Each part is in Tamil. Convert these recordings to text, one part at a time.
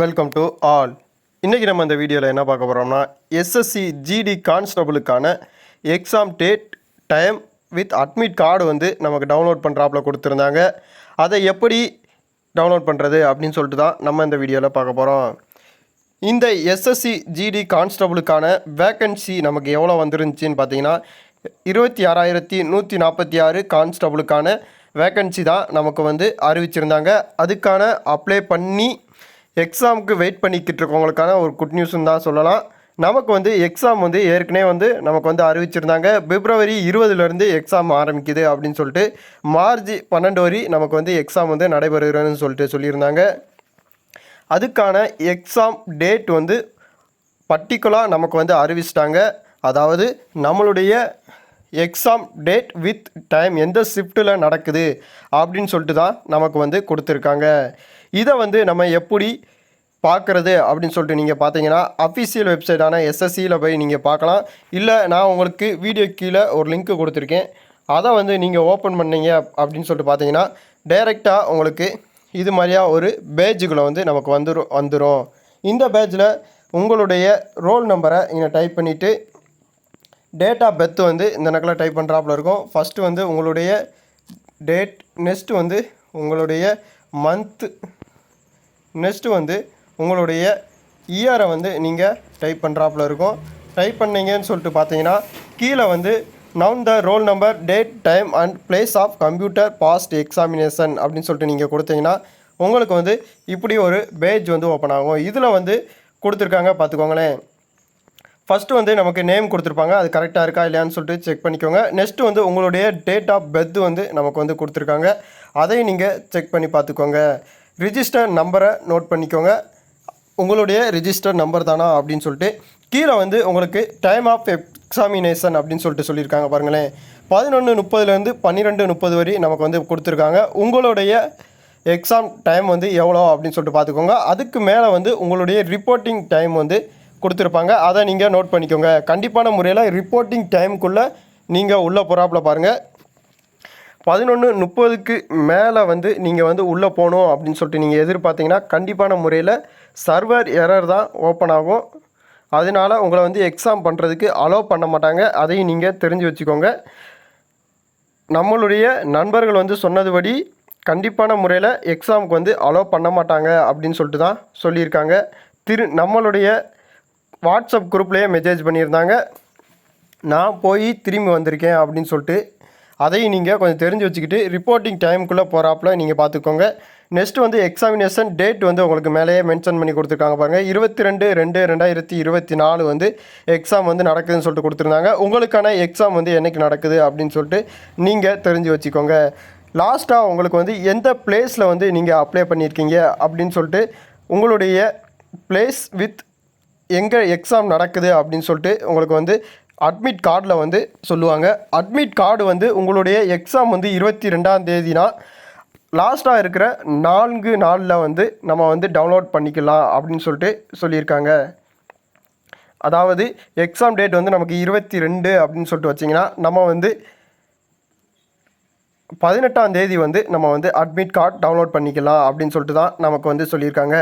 Welcome to all. இன்றைக்கி நம்ம இந்த வீடியோவில் என்ன பார்க்க போகிறோம்னா, எஸ்எஸ்சி ஜிடி கான்ஸ்டபிளுக்கான exam date, time with admit card வந்து நமக்கு டவுன்லோட் பண்ணுறாப்புல கொடுத்துருந்தாங்க. அதை எப்படி டவுன்லோட் பண்ணுறது அப்படின்னு சொல்லிட்டு தான் நம்ம இந்த வீடியோவில் பார்க்க போகிறோம். இந்த எஸ்எஸ்சி ஜிடி கான்ஸ்டபிளுக்கான வேக்கன்சி நமக்கு எவ்வளோ வந்துருந்துச்சின்னு பார்த்தீங்கன்னா 26,146 கான்ஸ்டபிளுக்கான வேக்கன்சி தான் நமக்கு வந்து அறிவிச்சிருந்தாங்க. அதுக்கான அப்ளை பண்ணி எக்ஸாமுக்கு வெயிட் பண்ணிக்கிட்டு இருக்கவங்களுக்கான ஒரு குட் நியூஸ்ன்னு தான் சொல்லலாம். நமக்கு வந்து எக்ஸாம் வந்து ஏற்கனவே வந்து நமக்கு வந்து அறிவிச்சிருந்தாங்க. பிப்ரவரி 20லேருந்து எக்ஸாம் ஆரம்பிக்குது அப்படின்னு சொல்லிட்டு மார்ச் 12 வரை நமக்கு வந்து எக்ஸாம் வந்து நடைபெறுகிறதுன்னு சொல்லியிருந்தாங்க. அதுக்கான எக்ஸாம் டேட் வந்து பர்டிகுலராக நமக்கு வந்து அறிவிச்சிட்டாங்க. அதாவது நம்மளுடைய எக்ஸாம் டேட் வித் டைம் எந்த ஷிஃப்ட்டில் நடக்குது அப்படின்னு சொல்லிட்டு தான் நமக்கு வந்து கொடுத்துருக்காங்க. இதை வந்து நம்ம எப்படி பார்க்குறது அப்படின்னு சொல்லிட்டு நீங்கள் பார்த்தீங்கன்னா அஃபிஷியல் வெப்சைட்டான எஸ்எஸ்சியில் போய் நீங்கள் பார்க்கலாம். இல்லை நான் உங்களுக்கு வீடியோ கீழே ஒரு லிங்க்கு கொடுத்துருக்கேன். அதை வந்து நீங்கள் ஓப்பன் பண்ணீங்க அப்படின்னு சொல்லிட்டு பார்த்தீங்கன்னா டைரெக்டாக உங்களுக்கு இது மாதிரியா ஒரு பேஜுக்குள்ளே வந்து நமக்கு வந்துடும். இந்த பேஜில் உங்களுடைய ரோல் நம்பரை இங்கே டைப் பண்ணிவிட்டு டேட் ஆஃப் பர்த் வந்து இந்த நக்கில் டைப் பண்ணுறாப்புல இருக்கும். ஃபஸ்ட்டு வந்து உங்களுடைய டேட், நெக்ஸ்ட்டு வந்து உங்களுடைய மந்த்து, நெக்ஸ்ட்டு வந்து உங்களுடைய இயரை வந்து நீங்கள் டைப் பண்ணுறாப்புல இருக்கும். டைப் பண்ணிங்கன்னு சொல்லிட்டு பார்த்தீங்கன்னா கீழே வந்து நவுன் the roll number, date, time and place of computer based examination அப்படின்னு சொல்லிட்டு நீங்கள் கொடுத்தீங்கன்னா உங்களுக்கு வந்து இப்படி ஒரு பேஜ் வந்து ஓப்பன் ஆகும். இதில் வந்து கொடுத்துருக்காங்க பார்த்துக்கோங்களேன். ஃபஸ்ட்டு வந்து நமக்கு நேம் கொடுத்துருப்பாங்க, அது கரெக்டாக இருக்கா இல்லையான்னு சொல்லிட்டு செக் பண்ணிக்கோங்க. நெக்ஸ்ட்டு வந்து உங்களுடைய டேட் ஆஃப் பர்த் வந்து நமக்கு வந்து கொடுத்துருக்காங்க, அதையும் நீங்கள் செக் பண்ணி பார்த்துக்கோங்க. ரிஜிஸ்டர் நம்பரை நோட் பண்ணிக்கோங்க, உங்களுடைய ரிஜிஸ்டர் நம்பர் தானா அப்படின்னு சொல்லிட்டு. கீழே வந்து உங்களுக்கு டைம் ஆஃப் எக்ஸாமினேஷன் அப்படின்னு சொல்லிட்டு சொல்லியிருக்காங்க பாருங்களேன். 11:30லேருந்து 12:30 வரை நமக்கு வந்து கொடுத்துருக்காங்க. உங்களுடைய எக்ஸாம் டைம் வந்து எவ்வளோ அப்படின்னு சொல்லிட்டு பார்த்துக்கோங்க. அதுக்கு மேலே வந்து உங்களுடைய ரிப்போர்ட்டிங் டைம் வந்து கொடுத்துருப்பாங்க, அதை நீங்கள் நோட் பண்ணிக்கோங்க. கண்டிப்பான முறையில் ரிப்போர்ட்டிங் டைமுக்குள்ளே நீங்கள் உள்ளே போகிறாப்புல பாருங்கள். 11:30க்கு மேலே வந்து நீங்கள் வந்து உள்ளே போகணும் அப்படின்னு சொல்லிட்டு நீங்கள் எதிர்பார்த்தீங்கன்னா கண்டிப்பான முறையில் சர்வர் எரர் தான் ஓப்பன் ஆகும். அதனால் உங்களை வந்து எக்ஸாம் பண்ணுறதுக்கு அலோவ் பண்ண மாட்டாங்க, அதையும் நீங்கள் தெரிஞ்சு வச்சுக்கோங்க. நம்மளுடைய நண்பர்கள் வந்து சொன்னதுபடி கண்டிப்பான முறையில் எக்ஸாமுக்கு வந்து அலோவ் பண்ண மாட்டாங்க அப்படின்னு சொல்லிட்டு தான் சொல்லியிருக்காங்க. நம்மளுடைய வாட்ஸ்அப் குரூப்லேயே மெசேஜ் பண்ணியிருந்தாங்க, நான் போய் திரும்பி வந்திருக்கேன் அப்படின்னு சொல்லிட்டு. அதையும் நீங்கள் கொஞ்சம் தெரிஞ்சு வச்சுக்கிட்டு ரிப்போர்ட்டிங் டைமுக்குள்ளே போகிறாப்புல நீங்கள் பார்த்துக்கோங்க. நெக்ஸ்ட்டு வந்து எக்ஸாமினேஷன் டேட் வந்து உங்களுக்கு மேலேயே மென்ஷன் பண்ணி கொடுத்துருக்காங்க பாருங்கள். 22/2/2024 வந்து எக்ஸாம் வந்து நடக்குதுன்னு சொல்லிட்டு கொடுத்துருந்தாங்க. உங்களுக்கான எக்ஸாம் வந்து என்றைக்கு நடக்குது அப்படின்னு சொல்லிட்டு நீங்கள் தெரிஞ்சு வச்சுக்கோங்க. லாஸ்ட்டாக உங்களுக்கு வந்து எந்த பிளேஸில் வந்து நீங்கள் அப்ளை பண்ணியிருக்கீங்க அப்படின்னு சொல்லிட்டு உங்களுடைய பிளேஸ் வித் எங்கே எக்ஸாம் நடக்குது அப்படின்னு சொல்லிட்டு உங்களுக்கு வந்து அட்மிட் கார்டில் வந்து சொல்லுவாங்க. அட்மிட் கார்டு வந்து உங்களுடைய எக்ஸாம் வந்து 22ஆம் தேதினா லாஸ்ட்டாக இருக்கிற 4 நாளில் வந்து நம்ம வந்து டவுன்லோட் பண்ணிக்கலாம் அப்படின்னு சொல்லிட்டு சொல்லியிருக்காங்க. அதாவது எக்ஸாம் டேட் வந்து நமக்கு 22 அப்படின்னு சொல்லிட்டு வச்சிங்கன்னா நம்ம வந்து 18ஆம் தேதி வந்து நம்ம வந்து அட்மிட் கார்டு டவுன்லோட் பண்ணிக்கலாம் அப்படின்னு சொல்லிட்டு தான் நமக்கு வந்து சொல்லியிருக்காங்க.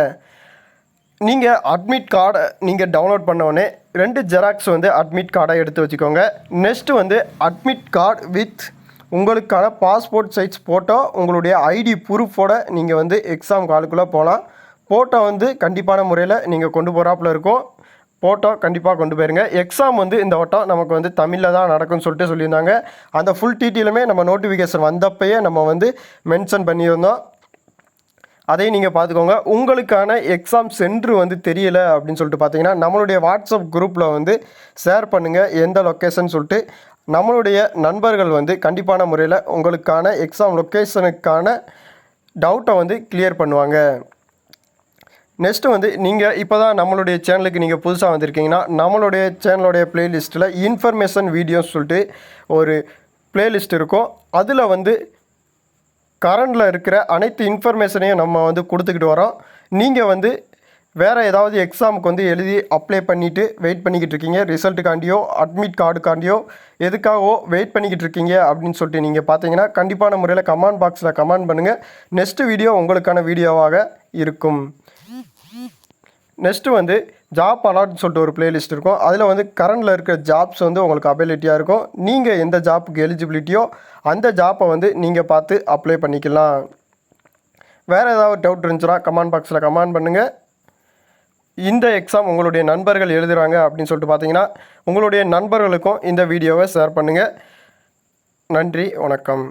நீங்கள் அட்மிட் கார்டை நீங்கள் டவுன்லோட் பண்ணோடனே 2 ஜெராக்ஸ் வந்து அட்மிட் கார்டை எடுத்து வச்சுக்கோங்க. நெக்ஸ்ட்டு வந்து அட்மிட் கார்டு வித் உங்களுக்கான பாஸ்போர்ட் சைஸ் ஃபோட்டோ, உங்களுடைய ஐடி ப்ரூஃபோட நீங்கள் வந்து எக்ஸாம் காலுக்குள்ளே போகலாம். ஃபோட்டோ வந்து கண்டிப்பான முறையில் நீங்கள் கொண்டு போகிறாப்புல இருக்கும். ஃபோட்டோ கண்டிப்பாக கொண்டு போயிருங்க. எக்ஸாம் வந்து இந்த வட்டம் நமக்கு வந்து தமிழில் தான் நடக்கும்னு சொல்லிட்டு சொல்லியிருந்தாங்க. அந்த ஃபுல் டீட்டெயிலுமே நம்ம நோட்டிஃபிகேஷன் வந்தப்பயே நம்ம வந்து மென்ஷன் பண்ணியிருந்தோம், அதையும் நீங்கள் பார்த்துக்கோங்க. உங்களுக்கான எக்ஸாம் சென்ட்ரு வந்து தெரியலை அப்படின்னு சொல்லிட்டு பார்த்தீங்கன்னா நம்மளுடைய வாட்ஸ்அப் குரூப்பில் வந்து ஷேர் பண்ணுங்கள் எந்த லொக்கேஷன் சொல்லிட்டு. நம்மளுடைய நண்பர்கள் வந்து கண்டிப்பான முறையில் உங்களுக்கான எக்ஸாம் லொக்கேஷனுக்கான டவுட்டை வந்து கிளியர் பண்ணுவாங்க. நெக்ஸ்ட்டு வந்து நீங்கள் இப்போ தான் நம்மளுடைய சேனலுக்கு நீங்கள் புதுசாக வந்திருக்கீங்கன்னா நம்மளுடைய சேனலுடைய ப்ளேலிஸ்ட்டில் இன்ஃபர்மேஷன் வீடியோஸ் சொல்லிட்டு ஒரு ப்ளேலிஸ்ட் இருக்கும். அதில் வந்து கரண்டில் இருக்கிற அனைத்து இன்ஃபர்மேஷனையும் நம்ம வந்து கொடுத்துக்கிட்டு வரோம். நீங்கள் வந்து வேறு ஏதாவது எக்ஸாமுக்கு வந்து எழுதி அப்ளை பண்ணிவிட்டு வெயிட் பண்ணிக்கிட்டு இருக்கீங்க, ரிசல்ட்டுக்காண்டியோ அட்மிட் கார்டுக்காண்டியோ எதுக்காகவோ வெயிட் பண்ணிக்கிட்டு இருக்கீங்க அப்படின்னு சொல்லிட்டு நீங்கள் பார்த்தீங்கன்னா கண்டிப்பான முறையில் கமெண்ட் பாக்ஸில் கமெண்ட் பண்ணுங்கள். நெக்ஸ்ட்டு வீடியோ உங்களுக்கான வீடியோவாக இருக்கும். நெக்ஸ்ட்டு வந்து ஜாப் அலாட்னு சொல்லிட்டு ஒரு பிளேலிஸ்ட் இருக்கும். அதில் வந்து கரண்டில் இருக்கிற ஜாப்ஸ் வந்து உங்களுக்கு அவைலபிலிட்டியாக இருக்கும். நீங்கள் எந்த ஜாப்புக்கு எலிஜிபிலிட்டியோ அந்த ஜாப்பை வந்து நீங்கள் பார்த்து அப்ளை பண்ணிக்கலாம். வேறு ஏதாவது டவுட் இருந்துச்சுன்னா கமெண்ட் பாக்ஸில் கமெண்ட் பண்ணுங்கள். இந்த எக்ஸாம் உங்களுடைய நண்பர்கள் எழுதுகிறாங்க அப்படின்னு சொல்லிட்டு பார்த்தீங்கன்னா உங்களுடைய நண்பர்களுக்கும் இந்த வீடியோவை ஷேர் பண்ணுங்கள். நன்றி, வணக்கம்.